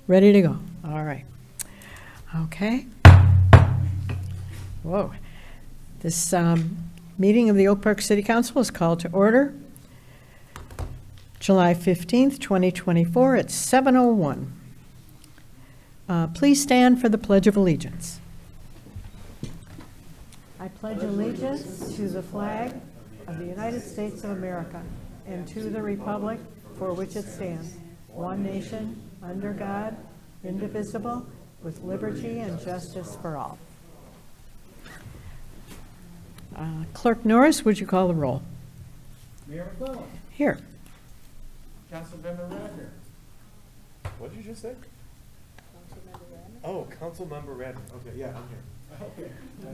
Ready to go. All right. Okay. Whoa. This meeting of the Oak Park City Council is called to order. July 15th, 2024 at 7:01. Please stand for the Pledge of Allegiance. I pledge allegiance to the flag of the United States of America and to the republic for which it stands, one nation, under God, indivisible, with liberty and justice for all. Clerk Norris, would you call the roll? Mayor McClellan. Here. Councilmember Radner. What did you just say? Oh, Councilmember Radner. Okay, yeah, I'm here. Okay.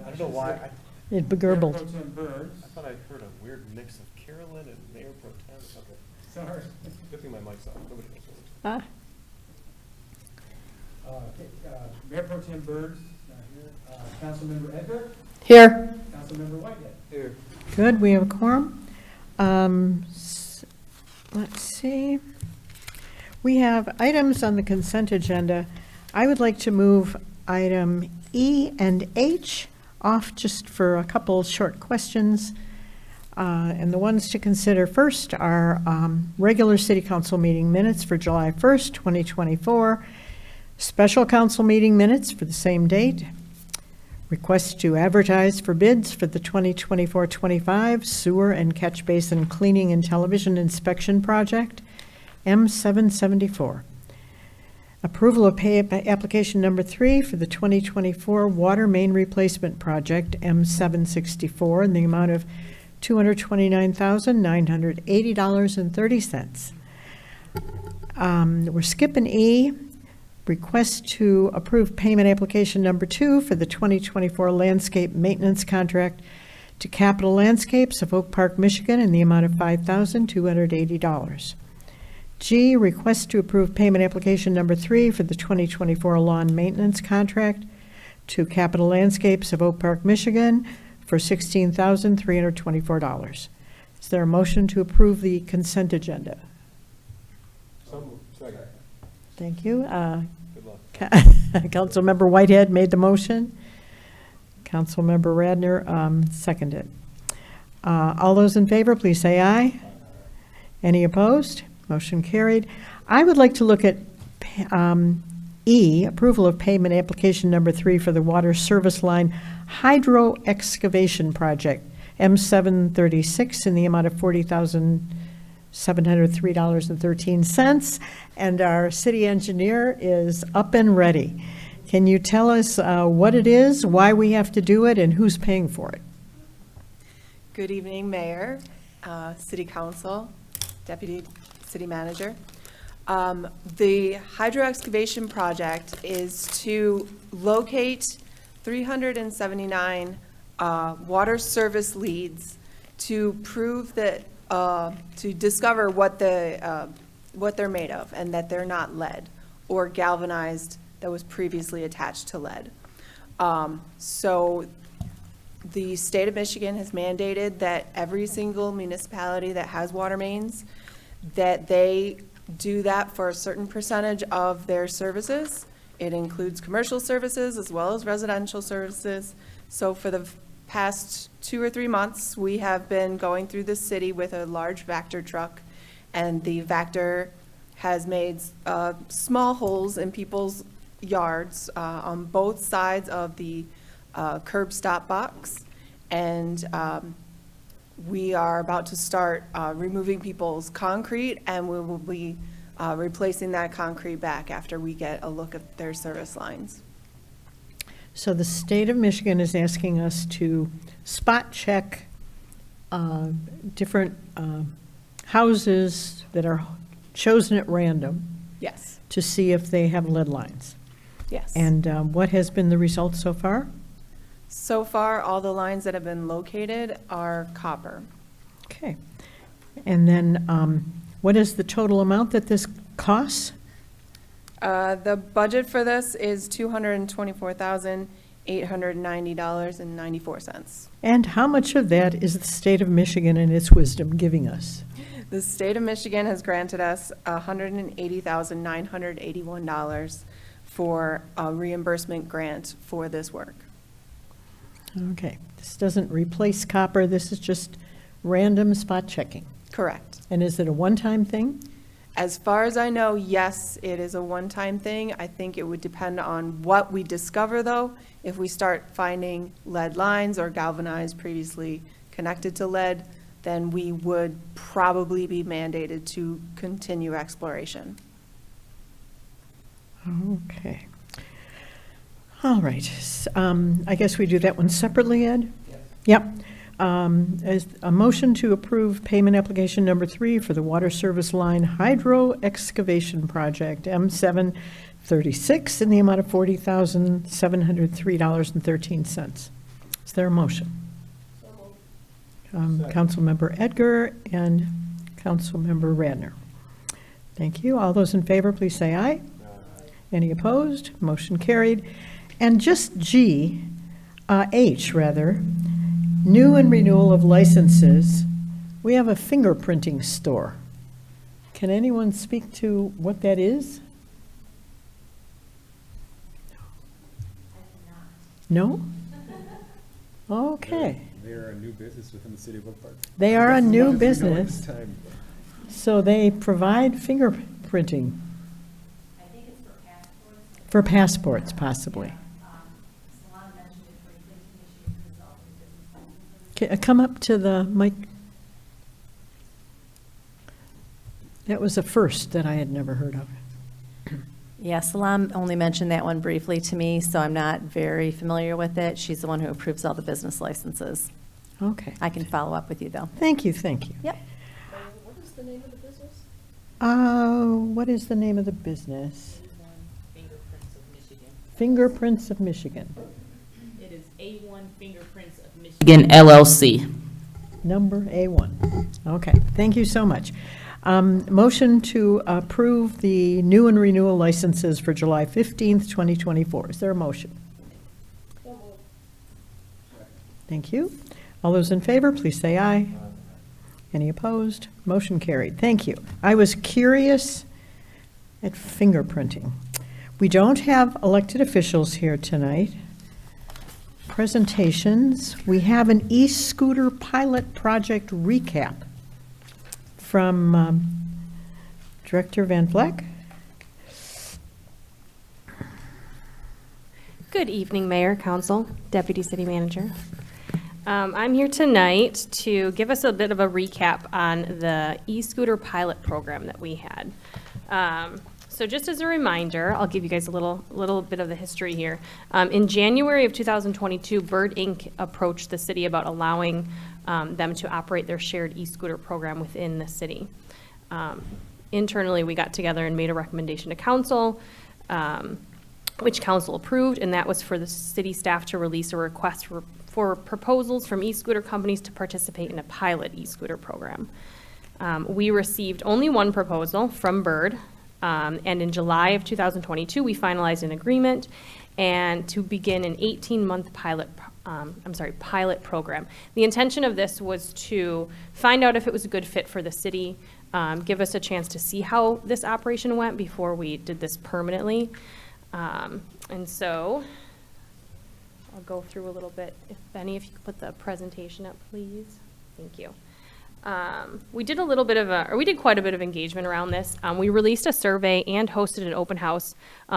I don't know why. It Mayor begurbled. Pro Tem Burns. I thought I heard a weird mix of Carolyn and Mayor Pro Tem. Okay. Sorry. Good thing my mic's off. Nobody knows what Ah, Mayor Pro Tem Burns, not here. Councilmember Edgar. here. Councilmember Whitehead. Here. Good, we have a quorum. Let's see. We have items on the consent agenda. I would like to move item E and H off just for a couple short questions. And the ones to consider first are regular city council meeting minutes for July 1st, 2024, special council meeting minutes for the same date, request to advertise for bids for the 2024-25 sewer and catch basin cleaning and television inspection project, M774. Approval of pay application number 3 for the 2024 water main replacement project, M764, in the amount of $229,980.30. We're skipping E. Request to approve payment application number 2 for the 2024 landscape maintenance contract to Capital Landscapes of Oak Park, Michigan, in the amount of $5,280. G, request to approve payment application number 3 for the 2024 lawn maintenance contract to Capital Landscapes of Oak Park, Michigan for $16,324. Is there a motion to approve the consent agenda? So moved. Second. Thank you. Good luck. Councilmember Whitehead made the motion. Councilmember Radner seconded. All those in favor, please say aye. Any opposed? Motion carried. I would like to look at E, approval of payment application number 3 for the water service line hydro excavation project, M736, in the amount of $40,703.13. And our city engineer is up and ready. Can you tell us what it is, why we have to do it, and who's paying for it? Good evening, Mayor, City Council, Deputy City Manager. The hydro excavation project is to locate 379 water service leads to prove that, to discover what they're made of and that they're not lead or galvanized that was previously attached to lead. So the state of Michigan has mandated that every single municipality that has water mains, that they do that for a certain percentage of their services. It includes commercial services as well as residential services. So for the past 2 or 3 months, we have been going through the city with a large Vector truck, and the Vector has made small holes in people's yards on both sides of the curb stop box. And we are about to start removing people's concrete, and we will be replacing that concrete back after we get a look at their service lines. So the state of Michigan is asking us to spot check different houses that are chosen at random Yes, to see if they have lead lines. yes. And what has been the result so far? So far, all the lines that have been located are copper. Okay. And then what is the total amount that this costs? The budget for this is $224,890.94. And how much of that is the state of Michigan and its wisdom giving us? The state of Michigan has granted us $180,981 for a reimbursement grant for this work. Okay, this doesn't replace copper, this is just random spot checking. Correct. And is it a one-time thing? As far as I know, yes, it is a one-time thing. I think it would depend on what we discover, though. If we start finding lead lines or galvanized previously connected to lead, then we would probably be mandated to continue exploration. Okay. All right, I guess we do that one separately, Ed? Yes. Yep. As a motion to approve payment application number 3 for the water service line hydro excavation project, M736, in the amount of $40,703.13. Is there a motion? Councilmember Edgar and Councilmember Radner. Thank you. All those in favor, please say aye. Any opposed? Motion carried. And just H rather, new and renewal of licenses. We have a fingerprinting store. Can anyone speak to what that is? No? Okay. They're a new business within the city of Oak Park. They are a That's as new much as we know at business, this time. so they provide fingerprinting. I think it's for passports. For passports, possibly. Salon mentioned it for existing issues as well as business licenses. Come up to the mic. That was a first that I had never heard of. Yeah, Salam only mentioned that one briefly to me, so I'm not very familiar with it. She's the one who approves all the business licenses. Okay. I can follow up with you, though. Thank you, thank you. Yep. What is the name of the business? What is the name of the business? Fingerprints of Michigan. Fingerprints of Michigan. It is A1 Fingerprints of Michigan LLC. Number A1. Okay, thank you so much. Motion to approve the new and renewal licenses for July 15th, 2024. Is there a motion? Thank you. All those in favor, please say aye. Any opposed? Motion carried. Thank you. I was curious at fingerprinting. We don't have elected officials here tonight. Presentations. We have an e-scooter pilot project recap from Director Van Vleck. Good evening, Mayor, Council, Deputy City Manager. I'm here tonight to give us a bit of a recap on the e-scooter pilot program that we had. So just as a reminder, I'll give you guys a little bit of the history here. In January of 2022, Bird Inc. approached the city about allowing them to operate their shared e-scooter program within the city. Internally, we got together and made a recommendation to council, which council approved, and that was for the city staff to release a request for proposals from e-scooter companies to participate in a pilot e-scooter program. We received only one proposal from Bird, and in July of 2022, we finalized an agreement and to begin an 18-month pilot program. The intention of this was to find out if it was a good fit for the city, give us a chance to see how this operation went before we did this permanently. And so I'll go through a little bit. If Benny, if you could put the presentation up, please. Thank you. We did quite a bit of engagement around this. We released a survey and hosted an open house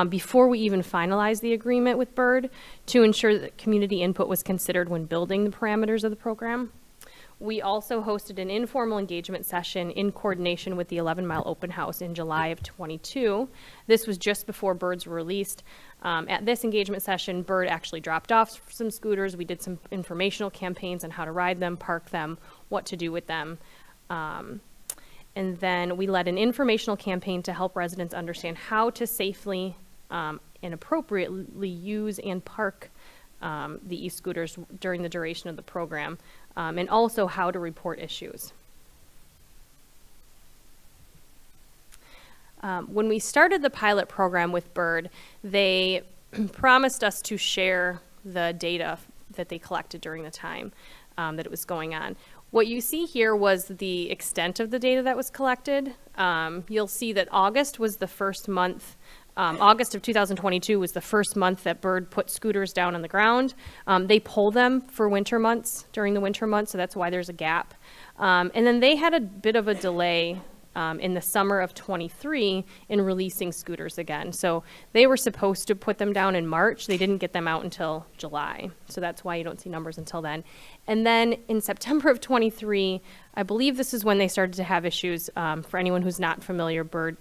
before we even finalized the agreement with Bird to ensure that community input was considered when building the parameters of the program. We also hosted an informal engagement session in coordination with the 11 Mile Open House in July of 22. This was just before Birds were released. At this engagement session, Bird actually dropped off some scooters. We did some informational campaigns on how to ride them, park them, what to do with them. And then we led an informational campaign to help residents understand how to safely and appropriately use and park the e-scooters during the duration of the program, and also how to report issues. When we started the pilot program with Bird, they promised us to share the data that they collected during the time that it was going on. What you see here was the extent of the data that was collected. You'll see that August was the first month, August of 2022 was the first month that Bird put scooters down on the ground. They pull them for winter months, during the winter months, so that's why there's a gap. And then they had a bit of a delay in the summer of '23 in releasing scooters again. So they were supposed to put them down in March. They didn't get them out until July. So that's why you don't see numbers until then. And then in September of '23, I believe this is when they started to have issues. For anyone who's not familiar, Bird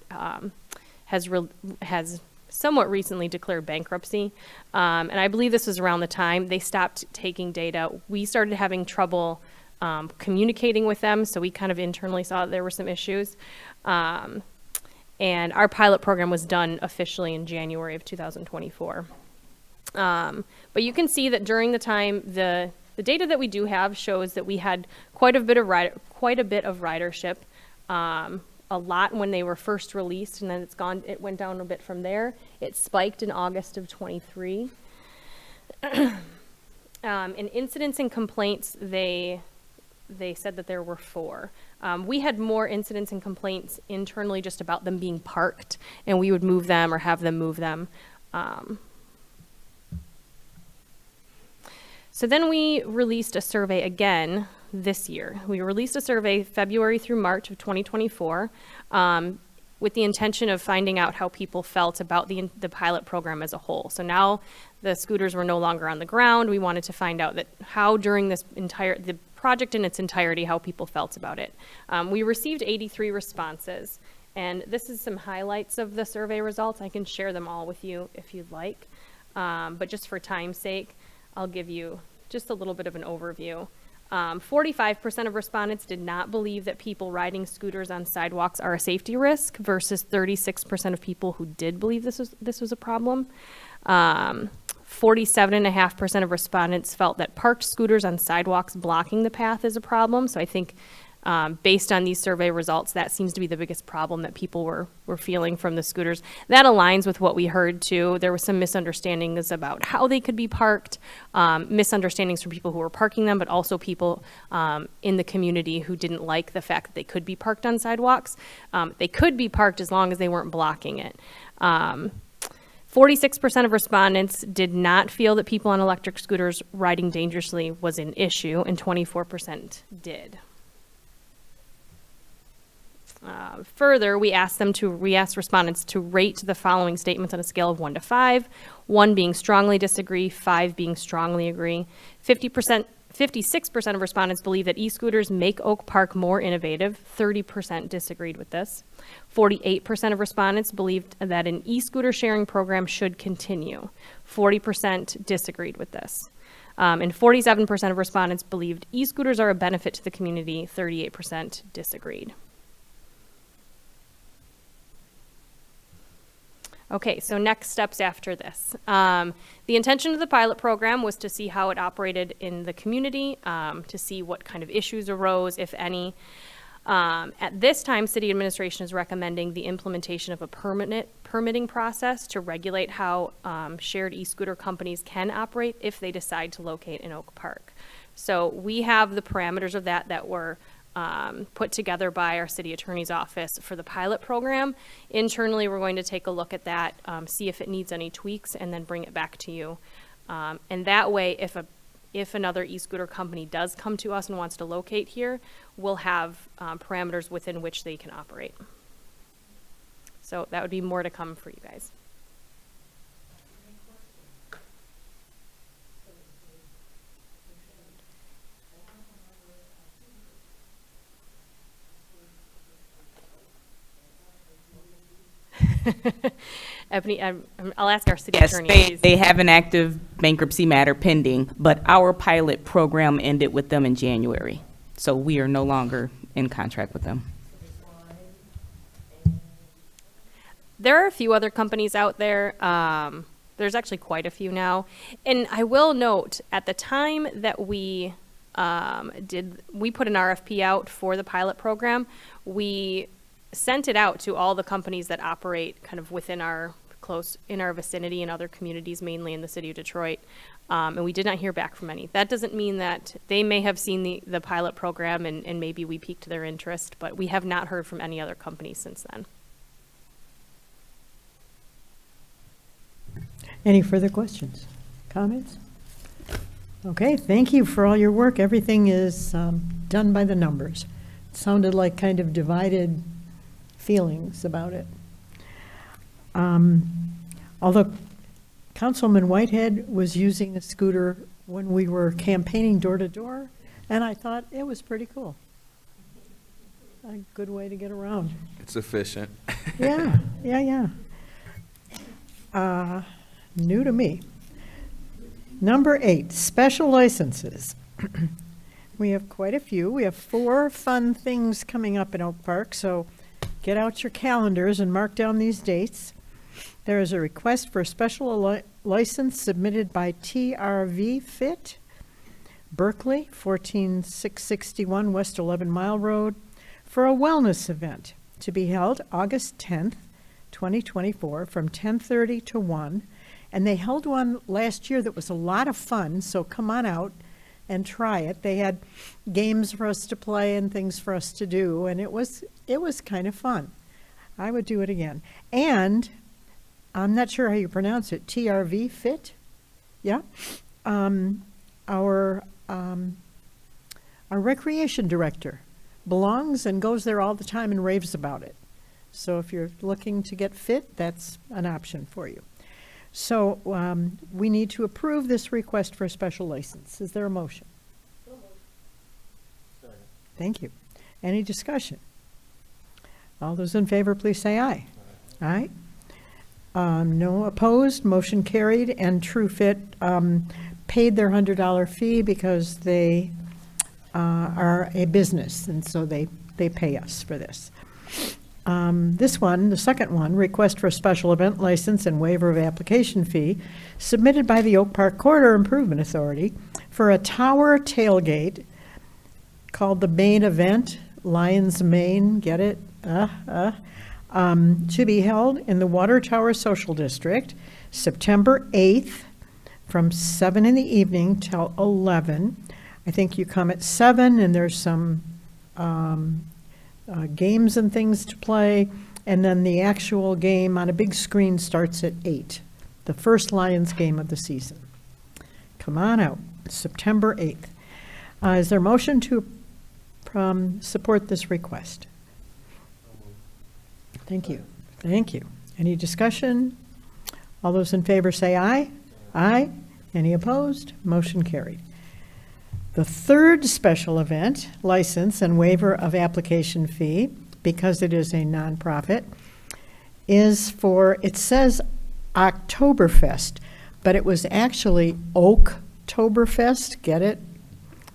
has somewhat recently declared bankruptcy. And I believe this was around the time they stopped taking data. We started having trouble communicating with them, so we kind of internally saw that there were some issues. And our pilot program was done officially in January of 2024. But you can see that during the time, the data that we do have shows that we had quite a bit of ridership. A lot when they were first released, and then it went down a bit from there. It spiked in August of '23. In incidents and complaints, they said that there were 4. We had more incidents and complaints internally just about them being parked, and we would move them or have them move them. So then we released a survey again this year. We released a survey February through March of 2024 with the intention of finding out how people felt about the pilot program as a whole. So now the scooters were no longer on the ground. We wanted to find out that how during the project in its entirety, how people felt about it. We received 83 responses, and this is some highlights of the survey results. I can share them all with you if you'd like, but just for time's sake, I'll give you just a little bit of an overview. 45% of respondents did not believe that people riding scooters on sidewalks are a safety risk versus 36% of people who did believe this was a problem. 47.5% of respondents felt that parked scooters on sidewalks blocking the path is a problem. So I think based on these survey results, that seems to be the biggest problem that people were feeling from the scooters. That aligns with what we heard too. There was some misunderstandings about how they could be parked, misunderstandings from people who were parking them, but also people in the community who didn't like the fact that they could be parked on sidewalks. They could be parked as long as they weren't blocking it. 46% of respondents did not feel that people on electric scooters riding dangerously was an issue, and 24% did. Further, we asked respondents to rate the following statements on a scale of 1 to 5, 1 being strongly disagree, 5 being strongly agree. 56% of respondents believe that e-scooters make Oak Park more innovative. 30% disagreed with this. 48% of respondents believed that an e-scooter sharing program should continue. 40% disagreed with this. And 47% of respondents believed e-scooters are a benefit to the community. 38% disagreed. Okay, so next steps after this. The intention of the pilot program was to see how it operated in the community, to see what kind of issues arose, if any. At this time, city administration is recommending the implementation of a permitting process to regulate how shared e-scooter companies can operate if they decide to locate in Oak Park. So we have the parameters of that were put together by our city attorney's office for the pilot program. Internally, we're going to take a look at that, see if it needs any tweaks, and then bring it back to you. And that way, if another e-scooter company does come to us and wants to locate here, we'll have parameters within which they can operate. So that would be more to come for you guys. Ebony, I'll ask our city attorney. Yes, they have an active bankruptcy matter pending, but our pilot program ended with them in January. So we are no longer in contract with them. There are a few other companies out there. There's actually quite a few now. And I will note, at the time that we put an RFP out for the pilot program, we sent it out to all the companies that operate kind of within our close in our vicinity in other communities, mainly in the city of Detroit. And we did not hear back from any. That doesn't mean that they may have seen the pilot program and maybe we piqued their interest, but we have not heard from any other companies since then. Any further questions, comments? Okay, thank you for all your work. Everything is done by the numbers. It sounded like kind of divided feelings about it. Although Councilman Whitehead was using a scooter when we were campaigning door to door, and I thought it was pretty cool. A good way to get around. It's efficient. Yeah. New to me. Number 8, special licenses. We have quite a few. We have 4 fun things coming up in Oak Park, so get out your calendars and mark down these dates. There is a request for a special license submitted by TRV Fit, Berkeley, 14661 West 11 Mile Road, for a wellness event to be held August 10th, 2024, from 10:30 to 1. And they held one last year that was a lot of fun, so come on out and try it. They had games for us to play and things for us to do, and it was kind of fun. I would do it again. And I'm not sure how you pronounce it, TRV Fit? Yeah? Our recreation director belongs and goes there all the time and raves about it. So if you're looking to get fit, that's an option for you. So we need to approve this request for a special license. Is there a motion? Thank you. Any discussion? All those in favor, please say aye. Aye. No opposed, motion carried, and TrueFit paid their $100 fee because they are a business, and so they pay us for this. This one, the second one, request for a special event license and waiver of application fee submitted by the Oak Park Corridor Improvement Authority for a tower tailgate called the Main Event, Lions Mane, get it? To be held in the Water Tower Social District, September 8th, from 7 in the evening till 11. I think you come at 7, and there's some games and things to play, and then the actual game on a big screen starts at 8, the first Lions game of the season. Come on out, September 8th. Is there a motion to support this request? Thank you. Thank you. Any discussion? All those in favor say aye. Aye. Any opposed? Motion carried. The third special event, license and waiver of application fee, because it is a nonprofit, is for, it says Oktoberfest, but it was actually Oaktoberfest, get it?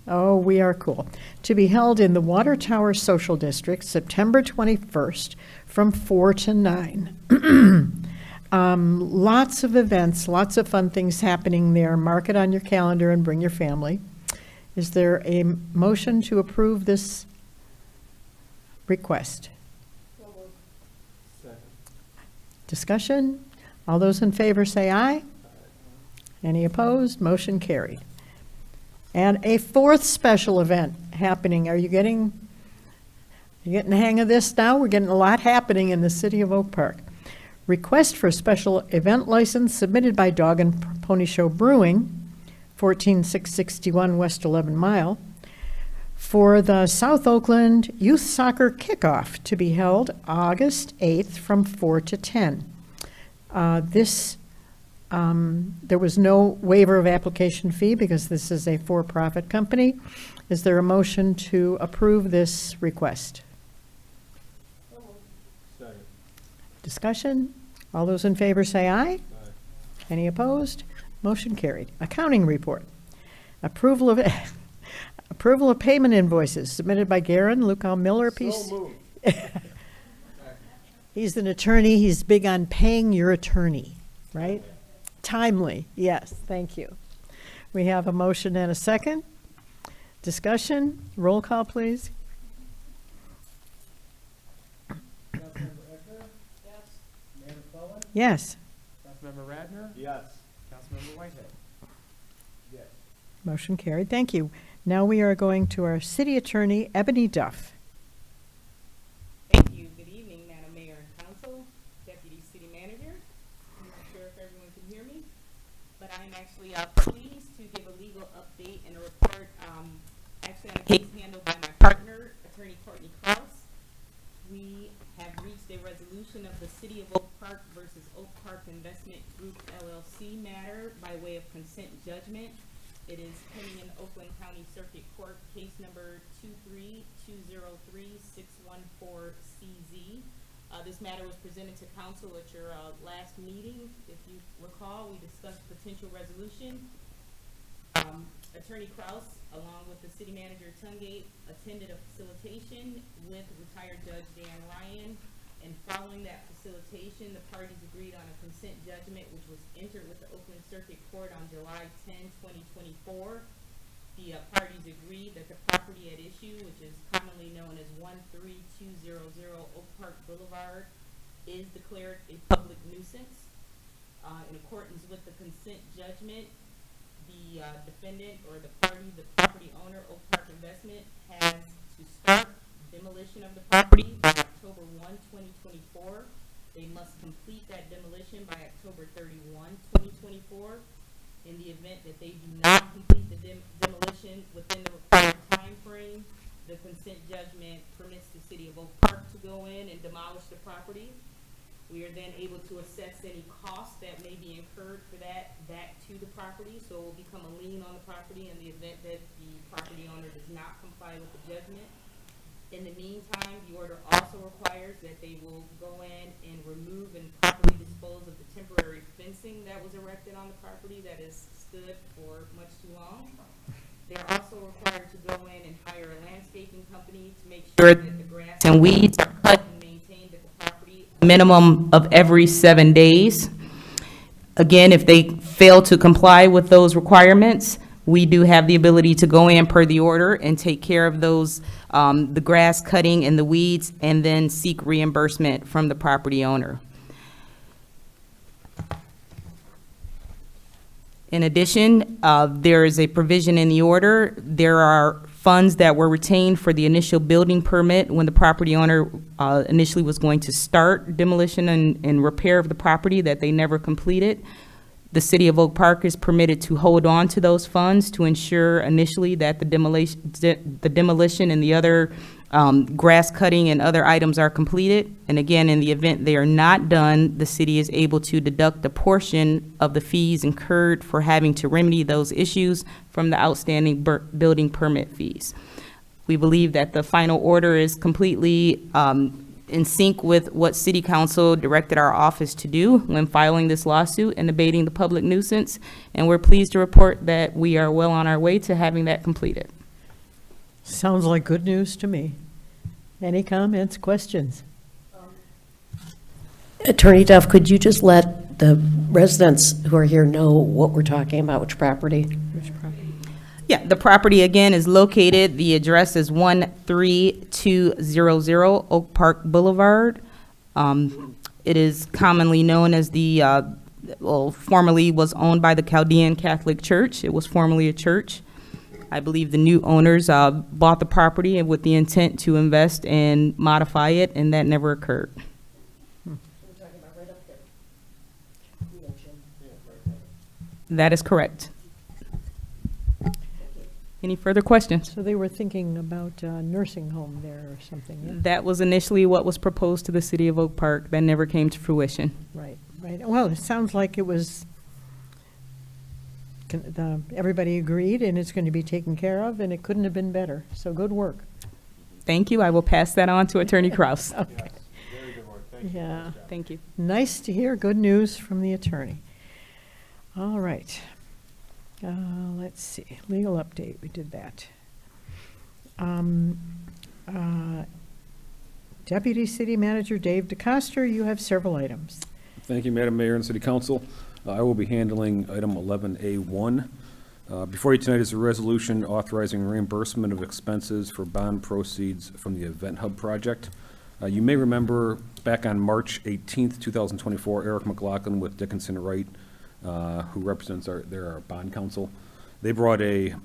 Oh, we are cool. To be held in the Water Tower Social District, September 21st, from 4 to 9. Lots of events, lots of fun things happening there. Mark it on your calendar and bring your family. Is there a motion to approve this request? Second. Discussion? All those in favor say aye. Any opposed? Motion carried. And a fourth special event happening. Are you getting the hang of this now? We're getting a lot happening in the city of Oak Park. Request for a special event license submitted by Dog and Pony Show Brewing, 14661 West 11 Mile, for the South Oakland Youth Soccer Kickoff to be held August 8th from 4 to 10. There was no waiver of application fee because this is a for-profit company. Is there a motion to approve this request? Second. Discussion? All those in favor say aye. Aye. Any opposed? Motion carried. Accounting report. Approval of approval of payment invoices submitted by Garen Lucal Miller. So moved. He's an attorney. He's big on paying your attorney, right? Timely. Yes, thank you. We have a motion and a second. Discussion. Roll call, please. Councilmember Ecker? Yes. Mayor McClellan? Yes. Councilmember Radner, Yes. Councilmember Whitehead. Yes. Motion carried. Thank you. Now we are going to our city attorney, Ebony Duff. Thank you. Good evening, Madam Mayor and Council, Deputy City Manager. I'm not sure if everyone can hear me, but I'm actually pleased to give a legal update and a report, actually on a case handled by my partner, Attorney Courtney Kraus. We have reached a resolution of the City of Oak Park versus Oak Park Investment Group LLC matter by way of consent judgment. It is pending in Oakland County Circuit Court, case number 23203-614CZ. This matter was presented to council at your last meeting. If you recall, we discussed potential resolution. Attorney Kraus, along with the city manager Tungate, attended a facilitation with retired Judge Dan Ryan. And following that facilitation, the parties agreed on a consent judgment, which was entered with the Oakland Circuit Court on July 10, 2024. The parties agreed that the property at issue, which is commonly known as 13200 Oak Park Boulevard, is declared a public nuisance. In accordance with the consent judgment, the defendant or the property owner, Oak Park Investment, has to start demolition of the property by October 1, 2024. They must complete that demolition by October 31, 2024. In the event that they do not complete the demolition within the required time frame, the consent judgment permits the City of Oak Park to go in and demolish the property. We are then able to assess any costs that may be incurred for that back to the property, so it will become a lien on the property in the event that the property owner does not comply with the judgment. In the meantime, the order also requires that they will go in and remove and properly dispose of the temporary fencing that was erected on the property that has stood for much too long. They're also required to go in and hire a landscaping company to make sure that the grass and weeds are cut and maintained at the property a minimum of every 7 days. Again, if they fail to comply with those requirements, we do have the ability to go in per the order and take care of those, the grass cutting and the weeds, and then seek reimbursement from the property owner. In addition, there is a provision in the order. There are funds that were retained for the initial building permit when the property owner initially was going to start demolition and repair of the property that they never completed. The City of Oak Park is permitted to hold on to those funds to ensure initially that the demolition and the other grass cutting and other items are completed. And again, in the event they are not done, the city is able to deduct a portion of the fees incurred for having to remedy those issues from the outstanding building permit fees. We believe that the final order is completely in sync with what City Council directed our office to do when filing this lawsuit and abating the public nuisance. And we're pleased to report that we are well on our way to having that completed. Sounds like good news to me. Any comments, questions? Attorney Duff, could you just let the residents who are here know what we're talking about, which property? Which property? Yeah, the property again is located, the address is 13200 Oak Park Boulevard. It is commonly known as the, formerly was owned by the Chaldean Catholic Church. It was formerly a church. I believe the new owners bought the property with the intent to invest and modify it, and that never occurred. That is correct. Any further questions? So they were thinking about a nursing home there or something, yeah? That was initially what was proposed to the City of Oak Park. That never came to fruition. Right, right. Well, it sounds like it was, everybody agreed, and it's going to be taken care of, and it couldn't have been better. So good work. Thank you. I will pass that on to Attorney Kraus. Okay. Yes, very good work. Thank you. Yeah. Thank you. Nice to hear good news from the attorney. All right. Let's see, legal update, we did that. Deputy City Manager Dave DeCoster, you have several items. Thank you, Madam Mayor and City Council. I will be handling item 11A1. Before you tonight is a resolution authorizing reimbursement of expenses for bond proceeds from the Event Hub project. You may remember back on March 18th, 2024, Eric McLaughlin with Dickinson Wright, who represents their bond counsel, they brought a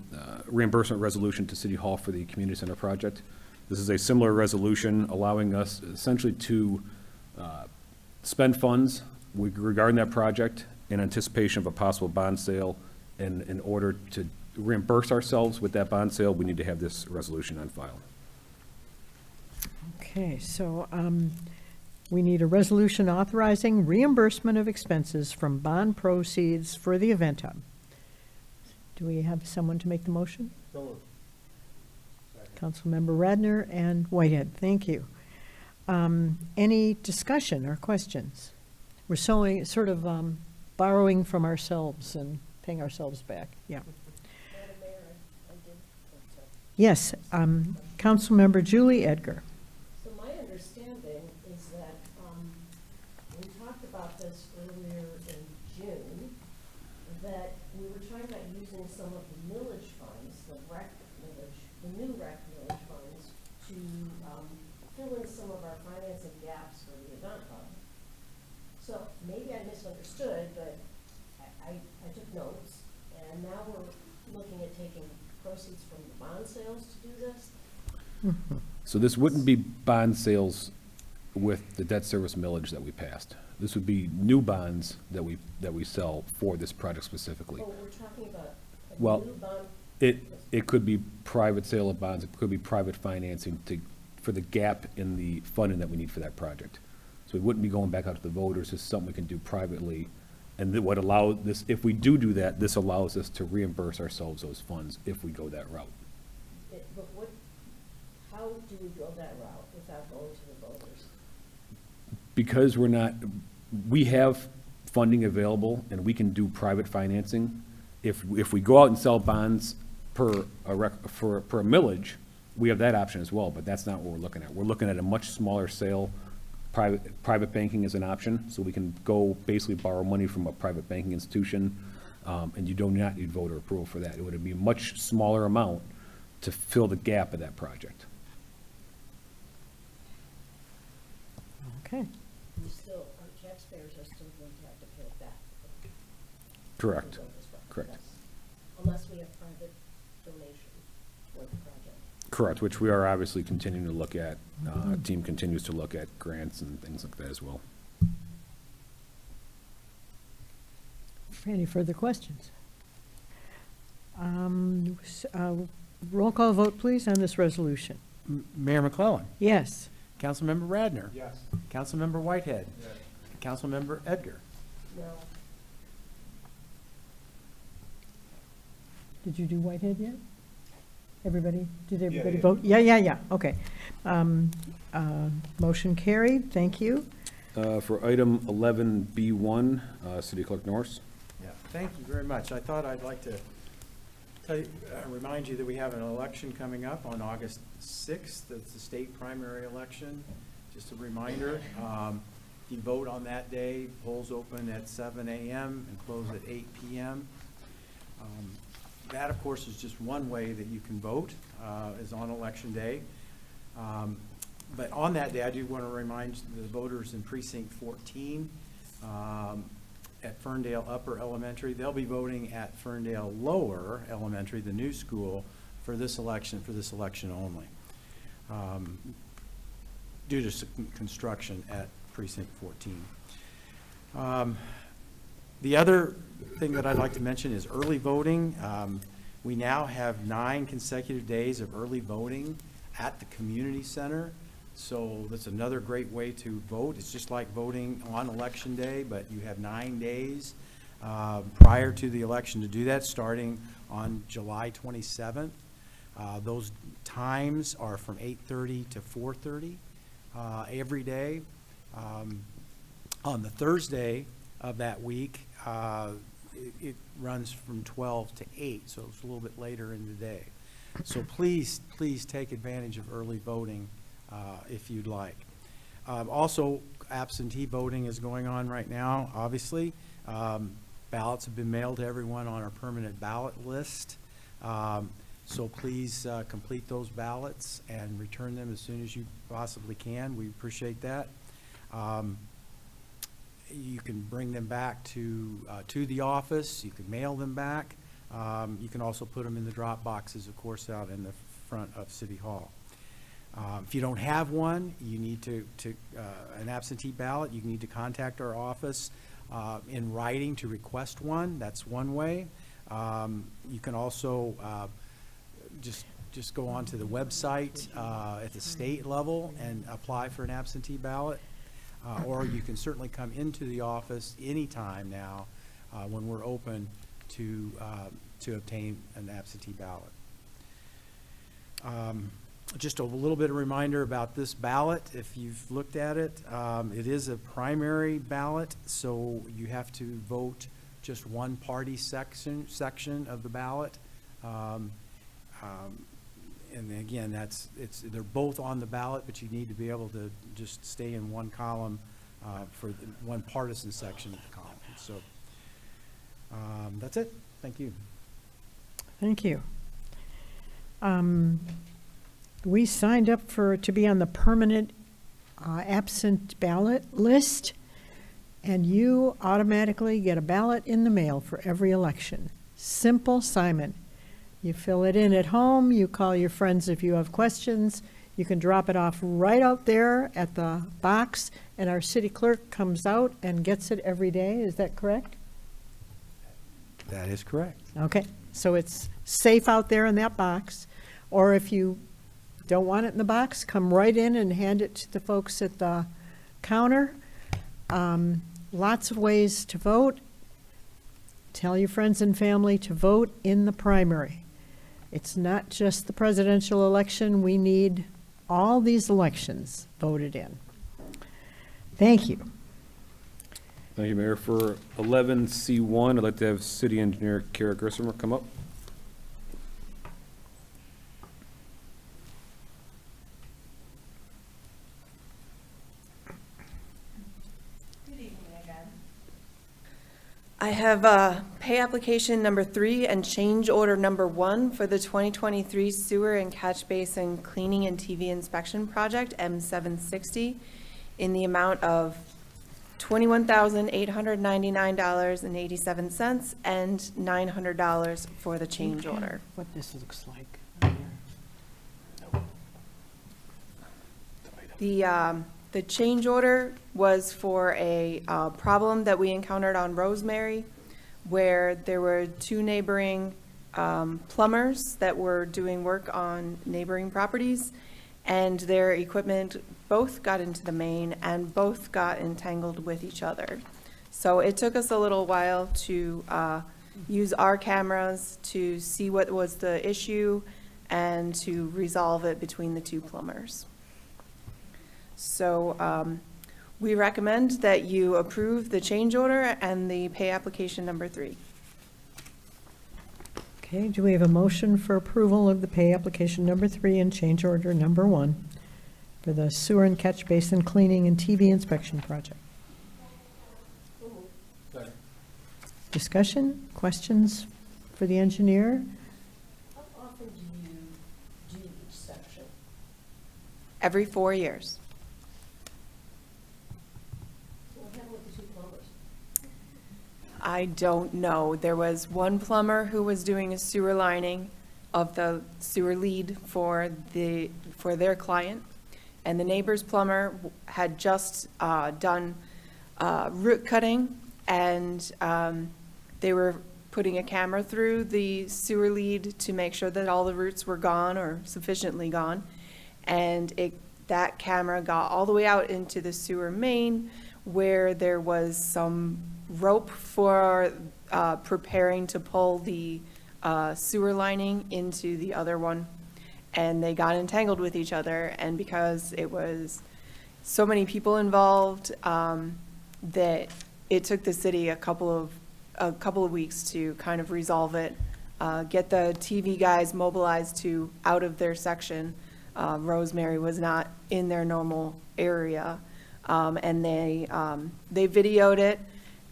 reimbursement resolution to City Hall for the community center project. This is a similar resolution allowing us essentially to spend funds regarding that project in anticipation of a possible bond sale. And in order to reimburse ourselves with that bond sale, we need to have this resolution on file. Okay, so we need a resolution authorizing reimbursement of expenses from bond proceeds for the event hub. Do we have someone to make the motion? Councilmember Radner and Whitehead, thank you. Any discussion or questions? We're sort of borrowing from ourselves and paying ourselves back, yeah. Yes, Councilmember Julie Edgar. So my understanding is that we talked about this earlier in June, that we were talking about using some of the millage funds, the new rec millage funds, to fill in some of our financing gaps for the event hub. So maybe I misunderstood, but I took notes, and now we're looking at taking proceeds from the bond sales to do this. So this wouldn't be bond sales with the debt service millage that we passed. This would be new bonds that we sell for this project specifically. Oh, we're talking about a Well, new bond. It could be private sale of bonds, it could be private financing for the gap in the funding that we need for that project. So we wouldn't be going back out to the voters, this is something we can do privately. And what allow this, if we do that, this allows us to reimburse ourselves those funds if we go that route. But how do we go that route without going to the voters? Because we have funding available and we can do private financing. If we go out and sell bonds per a millage, we have that option as well, but that's not what we're looking at. We're looking at a much smaller sale. Private banking is an option, so we can go basically borrow money from a private banking institution, and you do not need voter approval for that. It would be a much smaller amount to fill the gap of that project. Okay, Our taxpayers are still going to have to pay it back. Correct. Correct. Unless we have private donation for the project. Correct, which we are obviously continuing to look at. Team continues to look at grants and things like that as well. any further questions? Roll call vote, please, on this resolution. Mayor McClellan. Yes. Councilmember Radner. Yes. Councilmember Whitehead. Yes. Councilmember Edgar. No. Did you do Whitehead yet? Everybody, did everybody yeah. vote? Yeah, okay. Motion carried, thank you. For item 11B1, City Clerk Norris. Yeah, thank you very much. I thought I'd like to remind you that we have an election coming up on August 6th. That's the state primary election. Just a reminder, if you vote on that day, polls open at 7 a.m. and close at 8 p.m. That, of course, is just one way that you can vote, is on election day. But on that day, I do want to remind the voters in precinct 14 at Ferndale Upper Elementary, they'll be voting at Ferndale Lower Elementary, the new school, for this election only, due to some construction at precinct 14. The other thing that I'd like to mention is early voting. We now have 9 consecutive days of early voting at the community center. So that's another great way to vote. It's just like voting on election day, but you have 9 days prior to the election to do that, starting on July 27th. Those times are from 8:30 to 4:30 every day. On the Thursday of that week, it runs from 12 to 8, so it's a little bit later in the day. So please take advantage of early voting if you'd like. Also, absentee voting is going on right now, obviously. Ballots have been mailed to everyone on our permanent ballot list. So please complete those ballots and return them as soon as you possibly can. We appreciate that. You can bring them back to the office. You can mail them back. You can also put them in the drop boxes, of course, out in the front of City Hall. If you don't have one, you need to an absentee ballot, you need to contact our office in writing to request one. That's one way. You can also just go onto the website at the state level and apply for an absentee ballot. Or you can certainly come into the office anytime now when we're open to obtain an absentee ballot. Just a little bit of reminder about this ballot. If you've looked at it, it is a primary ballot, so you have to vote just one party section of the ballot. And again, they're both on the ballot, but you need to be able to just stay in one column for the one partisan section of the column. So that's it. Thank you. Thank you. We signed up to be on the permanent absent ballot list, and you automatically get a ballot in the mail for every election. Simple, Simon. You fill it in at home, you call your friends if you have questions, you can drop it off right out there at the box, and our city clerk comes out and gets it every day. Is that correct? That is correct. Okay, so it's safe out there in that box, or if you don't want it in the box, come right in and hand it to the folks at the counter. Lots of ways to vote. Tell your friends and family to vote in the primary. It's not just the presidential election. We need all these elections voted in. Thank you. Thank you, Mayor. For 11C1, I'd like to have City Engineer Kara Grissomer come up. I have pay application number 3 and change order number 1 for the 2023 sewer and catch basin cleaning and TV inspection project, M760, in the amount of $21,899.87 and $900 for the change order. What this looks like. The change order was for a problem that we encountered on Rosemary, where there were 2 neighboring plumbers that were doing work on neighboring properties, and their equipment both got into the main and both got entangled with each other. So it took us a little while to use our cameras to see what was the issue and to resolve it between the 2 plumbers. So we recommend that you approve the change order and the pay application number 3. Okay, do we have a motion for approval of the pay application number 3 and change order number 1 for the sewer and catch basin cleaning and TV inspection project? Discussion, questions for the engineer? How often do you do each section? Every 4 years. What happened with the 2 plumbers? I don't know. There was one plumber who was doing a sewer lining of the sewer lead for their client, and the neighbor's plumber had just done root cutting, and they were putting a camera through the sewer lead to make sure that all the roots were gone or sufficiently gone, and that camera got all the way out into the sewer main, where there was some rope for preparing to pull the sewer lining into the other one, and they got entangled with each other. And because it was so many people involved, that it took the city a couple of weeks to kind of resolve it, get the TV guys mobilized to out of their section. Rosemary was not in their normal area, and they videoed it,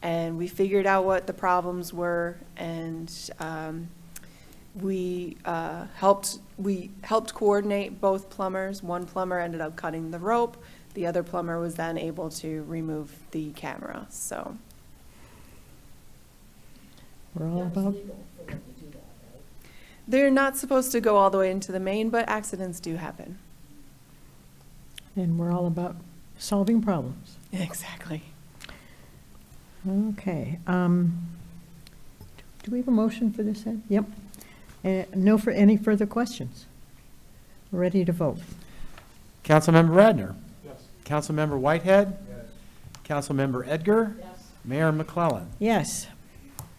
and we figured out what the problems were, and We helped coordinate both plumbers. One plumber ended up cutting the rope. The other plumber was then able to remove the camera, so. We're all about, They're not supposed to go all the way into the main, but accidents do happen. and we're all about solving problems. Exactly. Okay. Do we have a motion for this, Ed? Yep. No for any further questions? We're ready to vote. Councilmember Radner. Yes. Councilmember Whitehead. Yes. Councilmember Edgar. Yes. Mayor McClellan. Yes.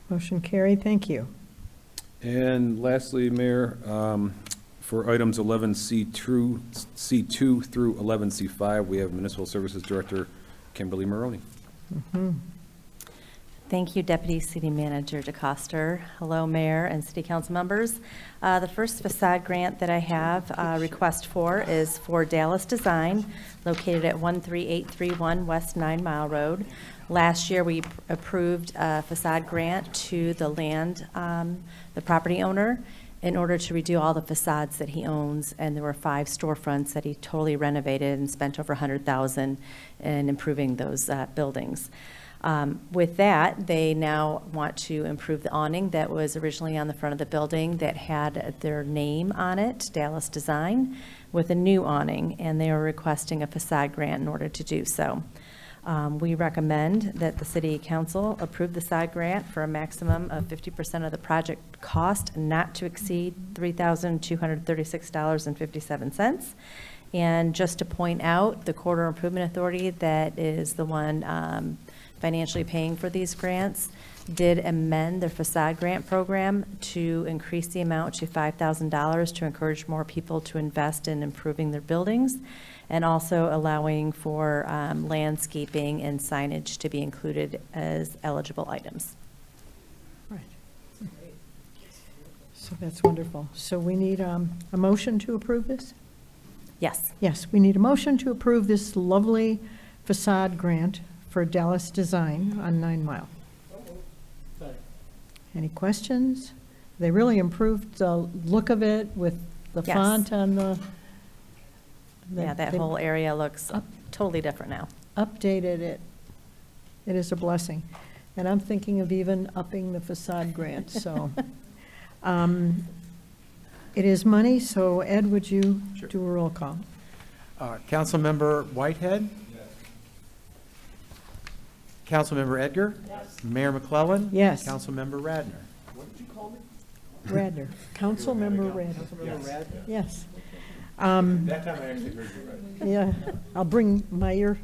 Motion carried. Thank you. And lastly, Mayor, for items 11C2 through 11C5, we have Municipal Services Director Kimberly Maroney. Thank you, Deputy City Manager DeCoster. Hello, Mayor and City Council members. The first facade grant that I have a request for is for Dallas Design, located at 13831 West 9 Mile Road. Last year, we approved a facade grant to the the property owner, in order to redo all the facades that he owns, and there were 5 storefronts that he totally renovated and spent over $100,000 in improving those buildings. With that, they now want to improve the awning that was originally on the front of the building that had their name on it, Dallas Design, with a new awning, and they are requesting a facade grant in order to do so. We recommend that the City Council approve the facade grant for a maximum of 50% of the project cost, not to exceed $3,236.57. And just to point out, the Corridor Improvement Authority, that is the one financially paying for these grants, did amend their facade grant program to increase the amount to $5,000 to encourage more people to invest in improving their buildings, and also allowing for landscaping and signage to be included as eligible items. Right. So that's wonderful. So we need a motion to approve this? Yes. Yes, we need a motion to approve this lovely facade grant for Dallas Design on 9 Mile. Any questions? They really improved the look of it with the Yes. font on the. Yeah, that they whole area looks totally different now. Updated it. It is a blessing. And I'm thinking of even upping the facade grant, so. It is money, so Ed, would you Sure. do a roll call? Councilmember Whitehead. Councilmember Edgar. Yes. Mayor McClellan. Yes. Councilmember Radner. Radner, Councilmember Radner. Yes. Yes. That time I actually heard you right. Yeah, I'll bring my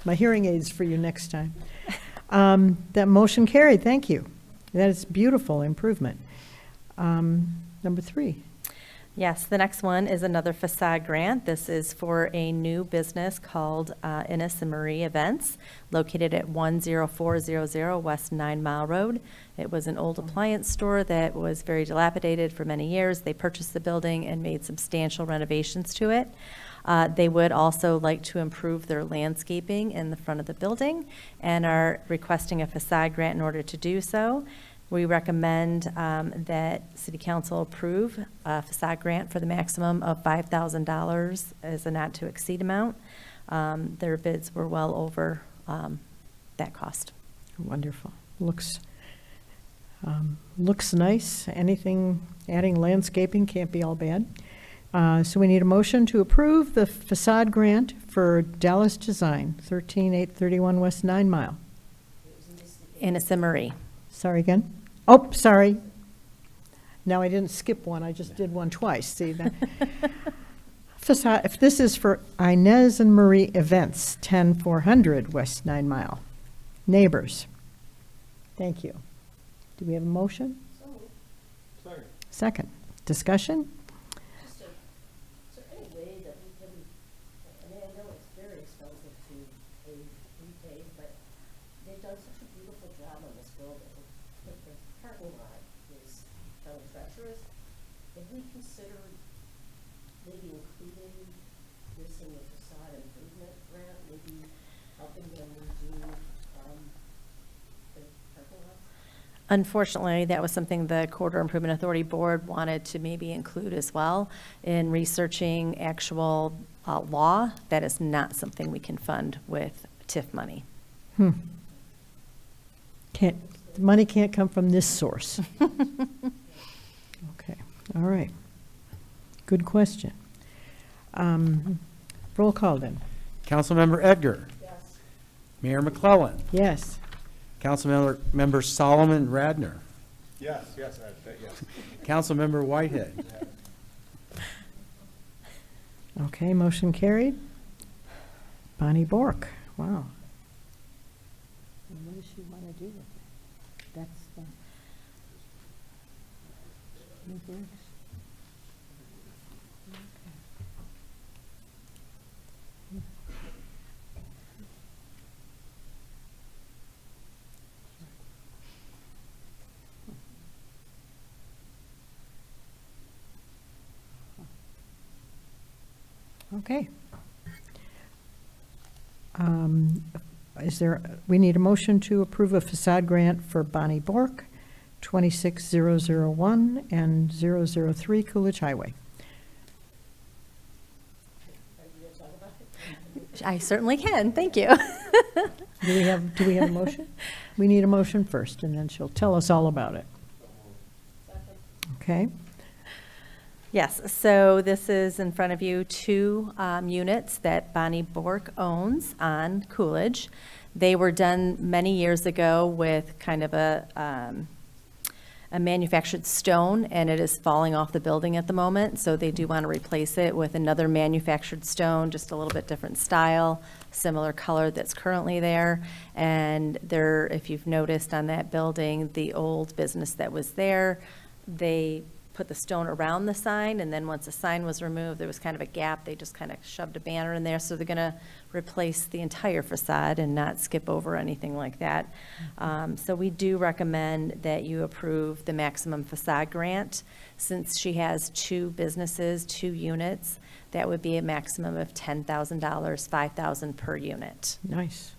my hearing aids for you next time. That motion carried, thank you. That is beautiful improvement. Number 3. Yes, the next one is another facade grant. This is for a new business called Innes and Marie Events, located at 10400 West 9 Mile Road. It was an old appliance store that was very dilapidated for many years. They purchased the building and made substantial renovations to it. They would also like to improve their landscaping in the front of the building and are requesting a facade grant in order to do so. We recommend that City Council approve a facade grant for the maximum of $5,000 as a not-to-exceed amount. Their bids were well over that cost. Wonderful. Looks nice. Anything, adding landscaping can't be all bad. So we need a motion to approve the facade grant for Dallas Design, 13831 West 9 Mile. Innes and Marie. Sorry again? Oh, sorry. Now I didn't skip one, I just did one twice, see that? Facade, if this is for Inez and Marie Events, 10400 West 9 Mile. Neighbors. Thank you. Do we have a motion? Sorry. Second. Discussion? Just is there any way that we can, I mean, I know it's very expensive to repave, but they've done such a beautiful job on this building. But the parking lot is kind of treacherous. Have we considered maybe including this in the facade improvement grant, maybe helping them redo the parking lot? Unfortunately, that was something the Corridor Improvement Authority Board wanted to maybe include as well in researching actual law. That is not something we can fund with TIF money. The money can't come from this source. Okay, all right. Good question. Roll call then. Councilmember Edgar. Yes. Mayor McClellan. Yes. Councilmember Solomon Radner. Yes, yes. Councilmember Whitehead. Okay, motion carried. Bonnie Bork, wow. What does she want to do with it? That's the new bricks. Okay. We need a motion to approve a facade grant for Bonnie Bork, 26001 and 003 Coolidge Highway. I certainly can, thank you. Do we have a motion? We need a motion first, and then she'll tell us all about it. Okay, Yes, so this is in front of you, two units that Bonnie Bork owns on Coolidge. They were done many years ago with kind of a manufactured stone, and it is falling off the building at the moment, so they do want to replace it with another manufactured stone, just a little bit different style, similar color that's currently there. And there, if you've noticed on that building, the old business that was there, they put the stone around the sign, and then once the sign was removed, there was kind of a gap. They just kind of shoved a banner in there, so they're going to replace the entire facade and not skip over anything like that. So we do recommend that you approve the maximum facade grant. Since she has two businesses, two units, that would be a maximum of $10,000, $5,000 per unit. nice.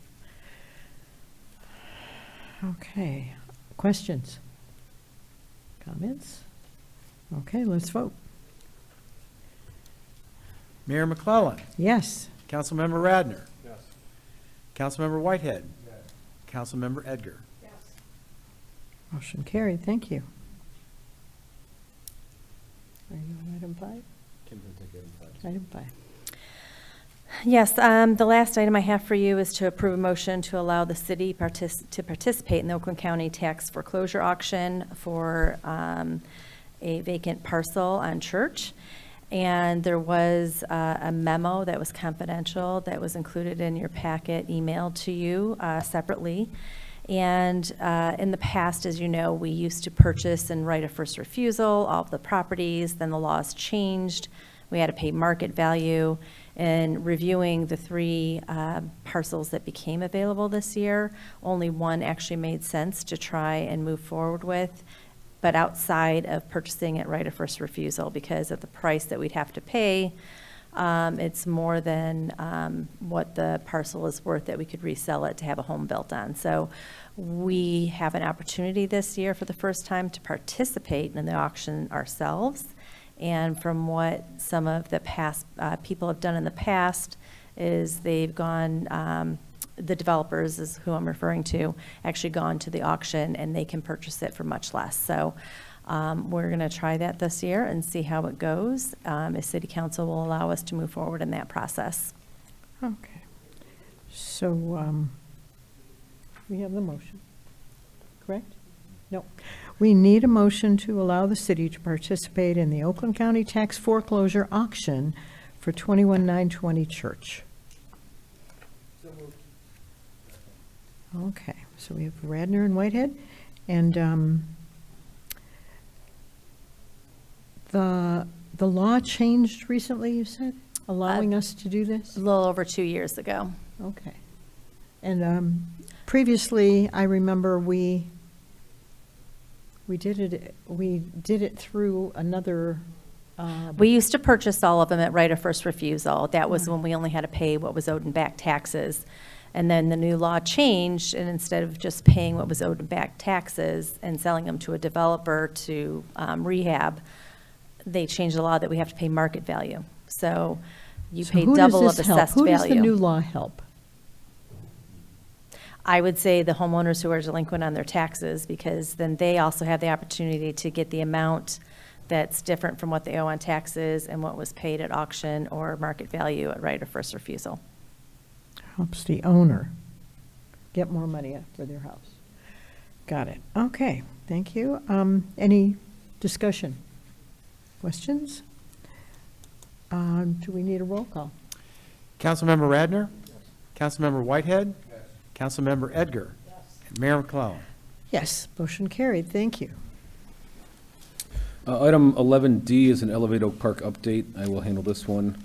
Okay, questions? Comments? Okay, let's vote. Mayor McClellan. Yes. Councilmember Radner. Yes. Councilmember Whitehead. Yes. Councilmember Edgar. Yes. Motion carried, thank you. Are you on item 5? Item 5. Yes, the last item I have for you is to approve a motion to allow the city to participate in the Oakland County tax foreclosure auction for a vacant parcel on Church. And there was a memo that was confidential that was included in your packet, emailed to you separately. And in the past, as you know, we used to purchase and right of first refusal all of the properties. Then the laws changed. We had to pay market value. And reviewing the three parcels that became available this year, only one actually made sense to try and move forward with, but outside of purchasing it right of first refusal, because of the price that we'd have to pay, it's more than what the parcel is worth that we could resell it to have a home built on. So we have an opportunity this year for the first time to participate in the auction ourselves. And from what some of the past people have done in the past is they've gone, the developers is who I'm referring to, actually gone to the auction and they can purchase it for much less. So we're going to try that this year and see how it goes. If City Council will allow us to move forward in that process. Okay. So we have the motion, correct? No. We need a motion to allow the city to participate in the Oakland County tax foreclosure auction for 21920 Church. So moved. Okay, so we have Radner and Whitehead, and the law changed recently, you said, allowing us to do this? A little over 2 years ago. Okay. And previously, I remember we did it through another. We used to purchase all of them at right of first refusal. That was when we only had to pay what was owed in back taxes. And then the new law changed, and instead of just paying what was owed back taxes and selling them to a developer to rehab, they changed the law that we have to pay market value. So you So pay who does double of this help? assessed Who does the new value. law help? I would say the homeowners who are delinquent on their taxes, because then they also have the opportunity to get the amount that's different from what they owe on taxes and what was paid at auction or market value at right of first refusal. Helps the owner get more money for their house. Got it. Okay, thank you. Any discussion? Questions? Do we need a roll call? Councilmember Radner? Councilmember Whitehead? Councilmember Edgar? And Mayor McClellan? Yes, motion carried. Thank you. Item 11D is an Elevate Oak Park update. I will handle this one.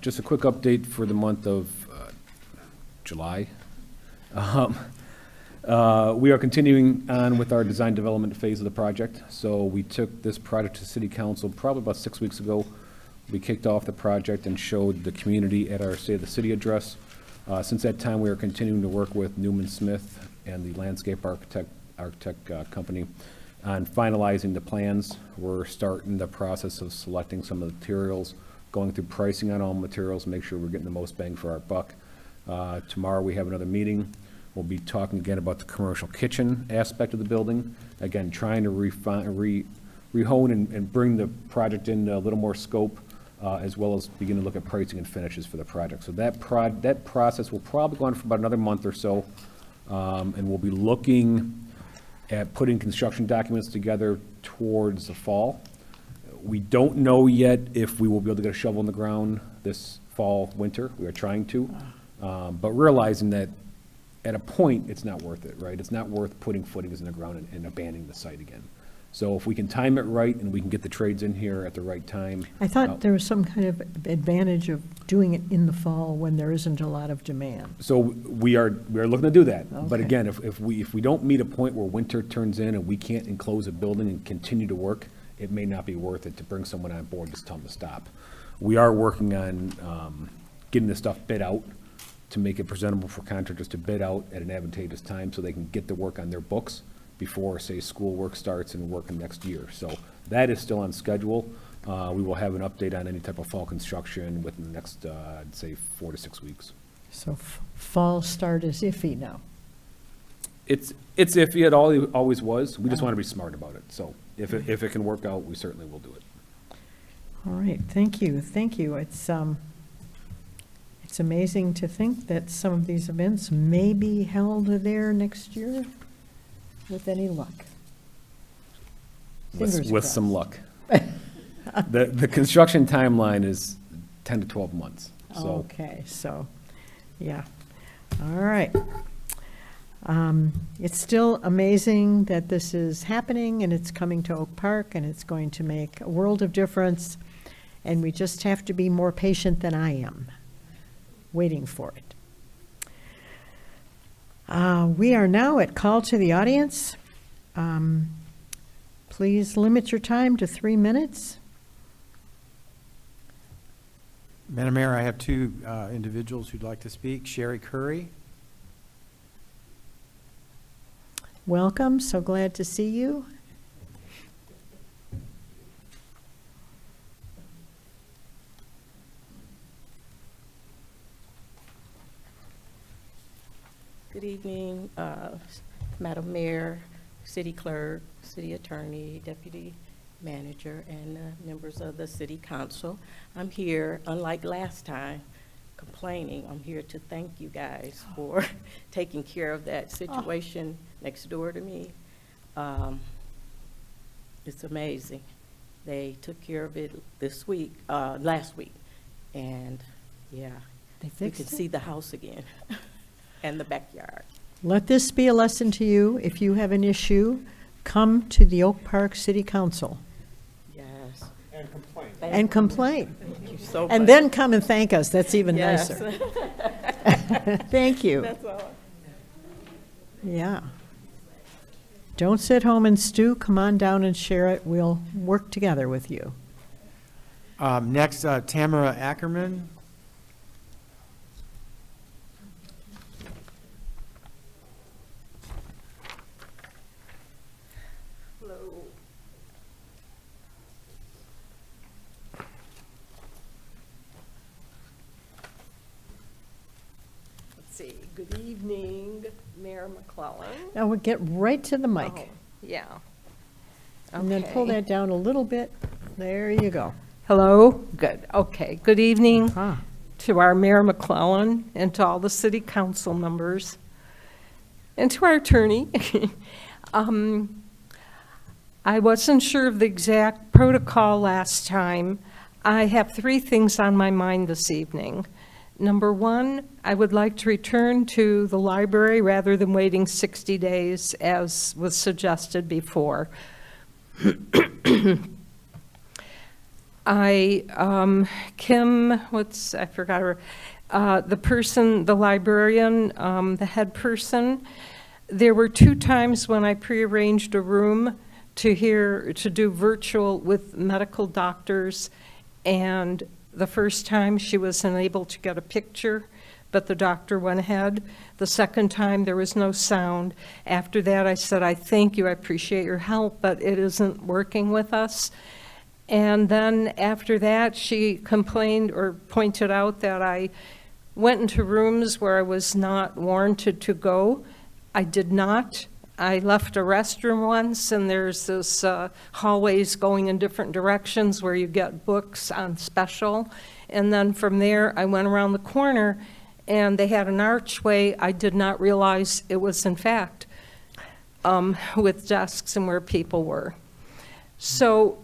Just a quick update for the month of July. We are continuing on with our design development phase of the project. So we took this project to City Council probably about 6 weeks ago. We kicked off the project and showed the community at our State of the City address. Since that time, we are continuing to work with Newman Smith and the landscape architect company on finalizing the plans. We're starting the process of selecting some of the materials, going through pricing on all materials, make sure we're getting the most bang for our buck. Tomorrow, we have another meeting. We'll be talking again about the commercial kitchen aspect of the building. Again, trying to rehone and bring the project in a little more scope, as well as begin to look at pricing and finishes for the project. So that process will probably go on for about another month or so, and we'll be looking at putting construction documents together towards the fall. We don't know yet if we will be able to get a shovel in the ground this fall, winter. We are trying to, but realizing that at a point, it's not worth it, right? It's not worth putting footings in the ground and abandoning the site again. So if we can time it right and we can get the trades in here at the right time. I thought there was some kind of advantage of doing it in the fall when there isn't a lot of demand. So we are looking to do that. But Okay. again, if we don't meet a point where winter turns in and we can't enclose a building and continue to work, it may not be worth it to bring someone on board, just tell them to stop. We are working on getting this stuff bid out to make it presentable for contractors to bid out at an advantageous time so they can get the work on their books before, say, school work starts and work next year. So that is still on schedule. We will have an update on any type of fall construction within the next, I'd say, 4 to 6 weeks. So fall start is iffy now. It's iffy, it always was. We just want to be smart about it. So if it can work out, we certainly will do it. All right, thank you, thank you. It's amazing to think that some of these events may be held there next year with any luck. Fingers With some crossed. luck. The construction timeline is 10 to 12 months, so. Okay, so, yeah, all right. It's still amazing that this is happening and it's coming to Oak Park and it's going to make a world of difference. And we just have to be more patient than I am, waiting for it. We are now at call to the audience. Please limit your time to 3 minutes. Madam Mayor, I have two individuals who'd like to speak. Sherry Curry. Welcome, so glad to see you. Good evening, Madam Mayor, City Clerk, City Attorney, Deputy Manager, and members of the City Council. I'm here, unlike last time, complaining. I'm here to thank you guys for taking care of that situation next door to me. It's amazing. They took care of it last week, and yeah, They we fixed can it? see the house again and the backyard. Let this be a lesson to you. If you have an issue, come to the Oak Park City Council Yes. And complain. and complain. Thank you so much. And then come and thank us. That's even Yes. nicer. Thank you. That's all. Yeah. Don't sit home and stew. Come on down and share it. We'll work together with you. Next, Tamara Ackerman. see, good evening, Mayor McClellan. Now we'll get right to the mic. Oh, yeah. And then pull Okay. that down a little bit. There you go. Hello, good, okay. Good evening Ah, to our Mayor McClellan and to all the city council members and to our attorney. I wasn't sure of the exact protocol last time. I have 3 things on my mind this evening. Number 1, I would like to return to the library rather than waiting 60 days as was suggested before. I forgot her, the librarian, the head person, there were 2 times when I prearranged a room to do virtual with medical doctors, and the first time she was unable to get a picture, but the doctor went ahead. The second time, there was no sound. After that, I said, I thank you, I appreciate your help, but it isn't working with us. And then after that, she complained or pointed out that I went into rooms where I was not warranted to go. I did not. I left a restroom once, and there's this hallways going in different directions where you get books on special. And then from there, I went around the corner, and they had an archway. I did not realize it was, in fact, with desks and where people were. So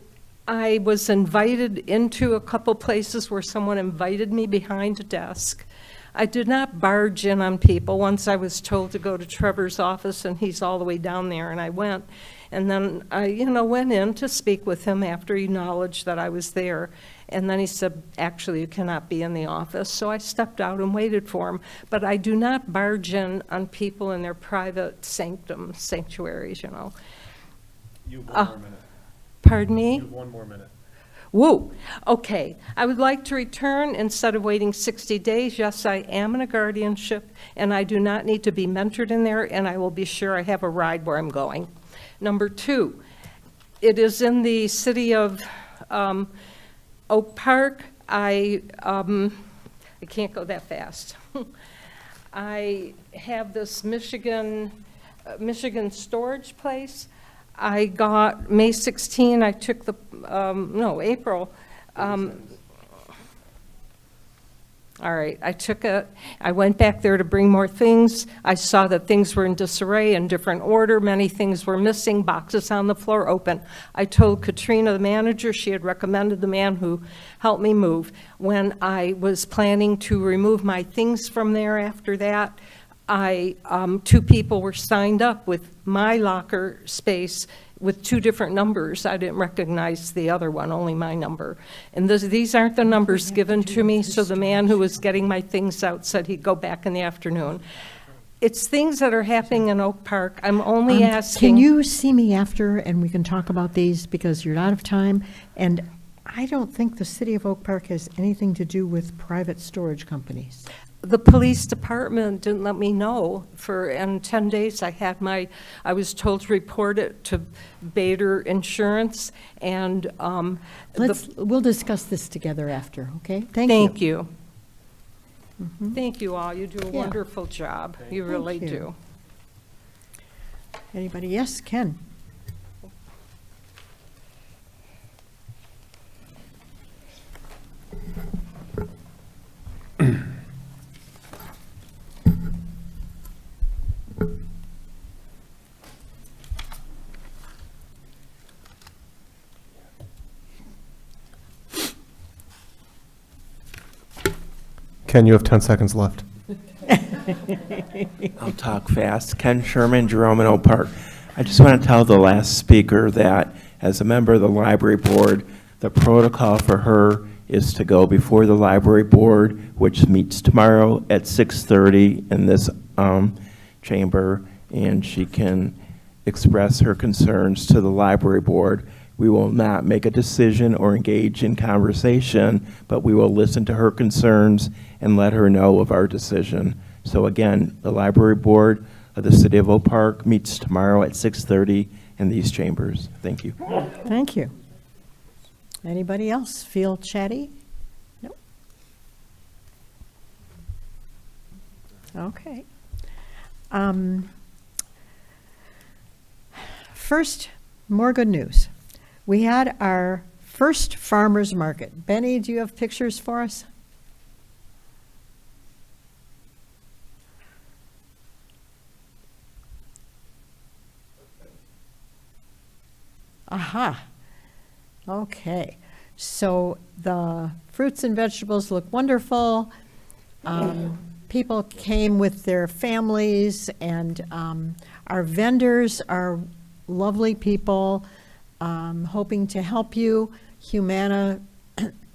I was invited into a couple places where someone invited me behind a desk. I did not barge in on people. Once I was told to go to Trevor's office, and he's all the way down there, and I went. And then I, went in to speak with him after he acknowledged that I was there. And then he said, actually, you cannot be in the office. So I stepped out and waited for him. But I do not barge in on people in their private sanctuaries. You have 1 more minute. Pardon me? You have 1 more minute. Whoa, okay. I would like to return instead of waiting 60 days. Yes, I am in a guardianship, and I do not need to be mentored in there, and I will be sure I have a ride where I'm going. Number 2, it is in the city of Oak Park. I can't go that fast. I have this Michigan storage place. I got, May 16, I took the, April. All right, I took it, I went back there to bring more things. I saw that things were in disarray, in different order. Many things were missing, boxes on the floor open. I told Katrina, the manager, she had recommended the man who helped me move. When I was planning to remove my things from there after that, 2 people were signed up with my locker space with 2 different numbers. I didn't recognize the other one, only my number. And these aren't the numbers given to me, so the man who was getting my things out said he'd go back in the afternoon. It's things that are happening in Oak Park. I'm only asking. Can you see me after, and we can talk about these, because you're out of time? And I don't think the city of Oak Park has anything to do with private storage companies. The police department didn't let me know in 10 days I was told to report it to Bader Insurance, and We'll discuss this together after, okay? Thank you. Mhm. Thank you all. You do a Yeah. wonderful job. You really Thank you. do. Anybody? Yes, Ken? Ken, you have 10 seconds left. I'll talk fast. Ken Sherman, Jerome and Oak Park. I just want to tell the last speaker that as a member of the library board, the protocol for her is to go before the library board, which meets tomorrow at 6:30 in this chamber, and she can express her concerns to the library board. We will not make a decision or engage in conversation, but we will listen to her concerns and let her know of our decision. So again, the library board of the city of Oak Park meets tomorrow at 6:30 in these chambers. Thank you. Thank you. Anybody else feel chatty? No? Okay. First, more good news. We had our first farmer's market. Benny, do you have pictures for us? Aha. Okay. So the fruits and vegetables look wonderful. People came with their families, and our vendors are lovely people, hoping to help you. Humana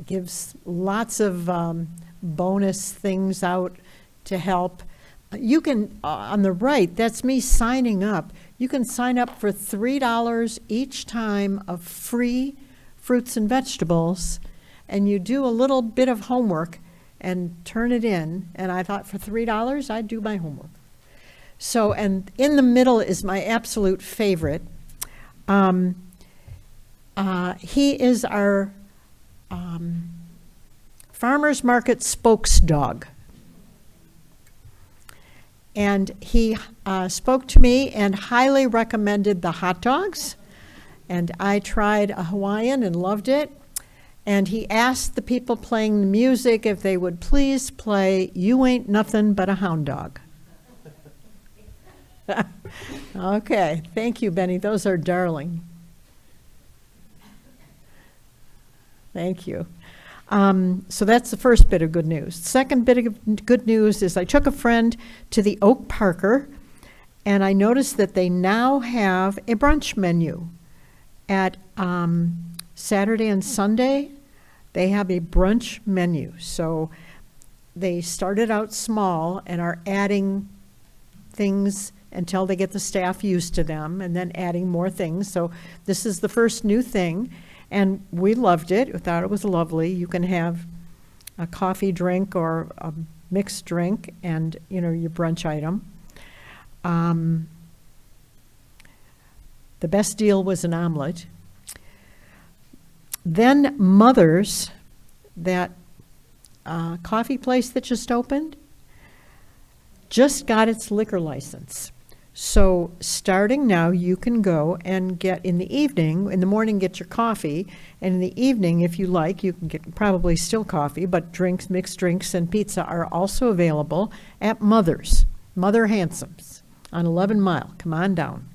gives lots of bonus things out to help. You can, on the right, that's me signing up. You can sign up for $3 each time of free fruits and vegetables, and you do a little bit of homework and turn it in. And I thought for $3, I'd do my homework. So, and in the middle is my absolute favorite. He is our farmer's market spokesdog. And he spoke to me and highly recommended the hot dogs. And I tried a Hawaiian and loved it. And he asked the people playing the music if they would please play You Ain't Nothing But a Hound Dog. Okay, thank you, Benny. Those are darling. Thank you. So that's the first bit of good news. Second bit of good news is I took a friend to the Oak Parker, and I noticed that they now have a brunch menu. At Saturday and Sunday, they have a brunch menu. So they started out small and are adding things until they get the staff used to them, and then adding more things. So this is the first new thing, and we loved it. We thought it was lovely. You can have a coffee drink or a mixed drink and, you know, your brunch item. The best deal was an omelet. Then Mother's, that coffee place that just opened, just got its liquor license. So starting now, you can go and get in the evening, in the morning get your coffee, and in the evening, if you like, you can get probably still coffee, but drinks, mixed drinks, and pizza are also available at Mother's, Mother Handsome's on 11 Mile. Come on down.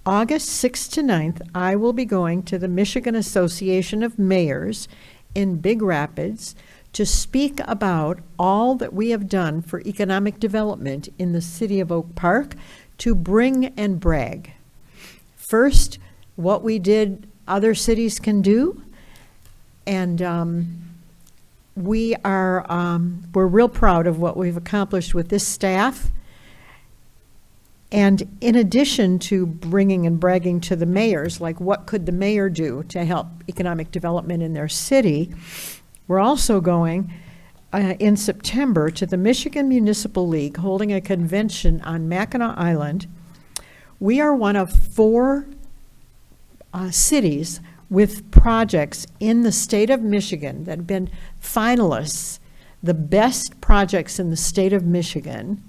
August 6th to 9th, I will be going to the Michigan Association of Mayors in Big Rapids to speak about all that we have done for economic development in the city of Oak Park, to bring and brag. First, what we did other cities can do, and we're real proud of what we've accomplished with this staff. And in addition to bringing and bragging to the mayors, like what could the mayor do to help economic development in their city, we're also going in September to the Michigan Municipal League, holding a convention on Mackinac Island. We are one of 4 cities with projects in the state of Michigan that have been finalists, the best projects in the state of Michigan.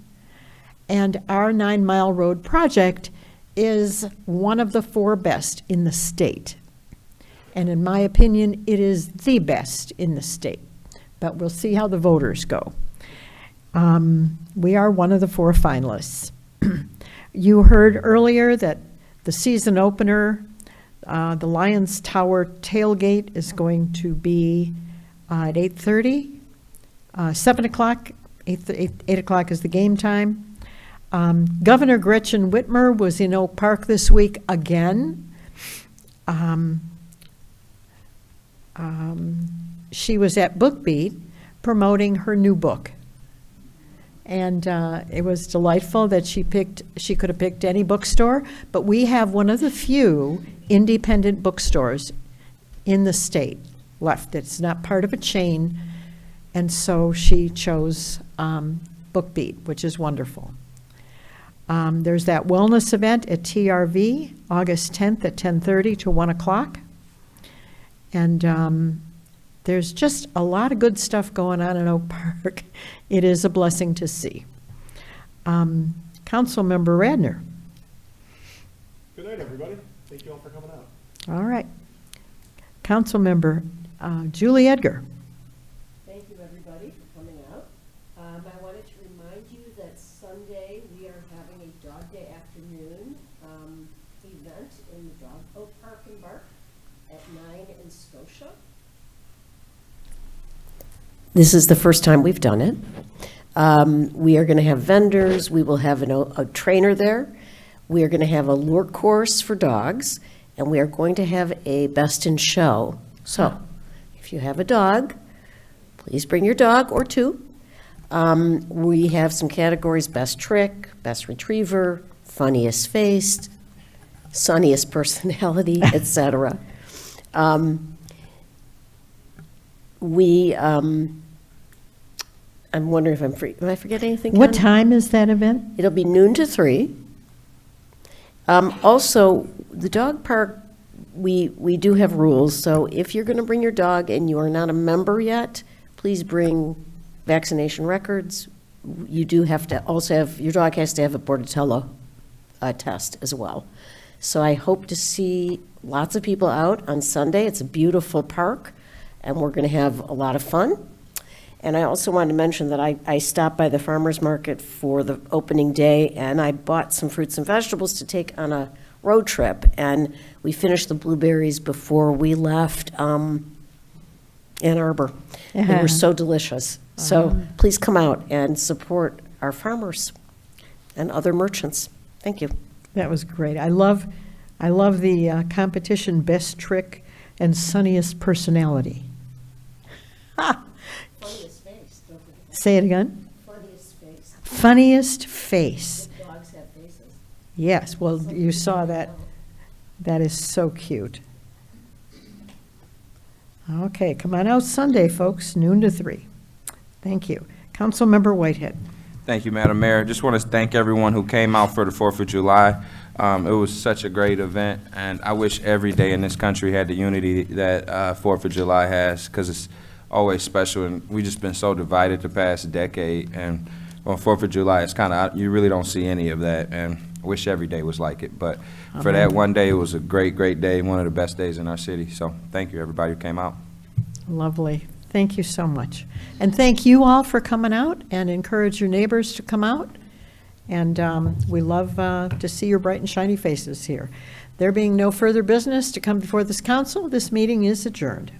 And our 9 Mile Road project is one of the 4 best in the state. And in my opinion, it is the best in the state. But we'll see how the voters go. We are one of the 4 finalists. You heard earlier that the season opener, the Lions Tower tailgate, is going to be at 8:30, 7 o'clock, 8 o'clock is the game time. Governor Gretchen Whitmer was in Oak Park this week again. She was at Book Beat promoting her new book. And it was delightful that she could have picked any bookstore, but we have one of the few independent bookstores in the state left. It's not part of a chain, and so she chose Book Beat, which is wonderful. There's that wellness event at TRV, August 10th at 10:30 to 1 o'clock. And There's just a lot of good stuff going on in Oak Park. It is a blessing to see. Councilmember Radner. Good night, everybody. Thank you all for coming out. All right. Councilmember Julie Edgar. Thank you, everybody, for coming out. I wanted to remind you that Sunday, we are having a Dog Day afternoon event in the Oak Park and Bark at 9 in Scotia. This is the first time we've done it. We are going to have vendors. We will have a trainer there. We are going to have a lure course for dogs, and we are going to have a best in show. So if you have a dog, please bring your dog or two. We have some categories: best trick, best retriever, funniest face, sunniest personality, etc. I'm wondering if am I forgetting anything? What Connie? time is that event? It'll be noon to 3. Also, the dog park, we do have rules. So if you're going to bring your dog and you are not a member yet, please bring vaccination records. You do have to also have, your dog has to have a Bordetella test as well. So I hope to see lots of people out on Sunday. It's a beautiful park, and we're going to have a lot of fun. And I also wanted to mention that I stopped by the farmer's market for the opening day, and I bought some fruits and vegetables to take on a road trip. And we finished the blueberries before we left Ann Arbor. They were so delicious. So please come out and support our farmers and other merchants. Thank you. That was great. I love the competition best trick and sunniest personality. Funniest face, don't forget. Say it again. Funniest face. Funniest face. Dogs have faces. Yes, well, you saw that. That is so cute. Okay, come on out Sunday, folks, noon to 3. Thank you. Councilmember Whitehead. Thank you, Madam Mayor. Just want to thank everyone who came out for the 4th of July. It was such a great event, and I wish every day in this country had the unity that 4th of July has, because it's always special, and we've just been so divided the past decade, and on 4th of July, it's kind of, you really don't see any of that, and I wish every day was like it, but for that one day, it was a great, great day, one of the best days in our city, so thank you, everybody who came out. Lovely. Thank you so much. And thank you all for coming out, and encourage your neighbors to come out. And we love to see your bright and shiny faces here. There being no further business to come before this council, this meeting is adjourned.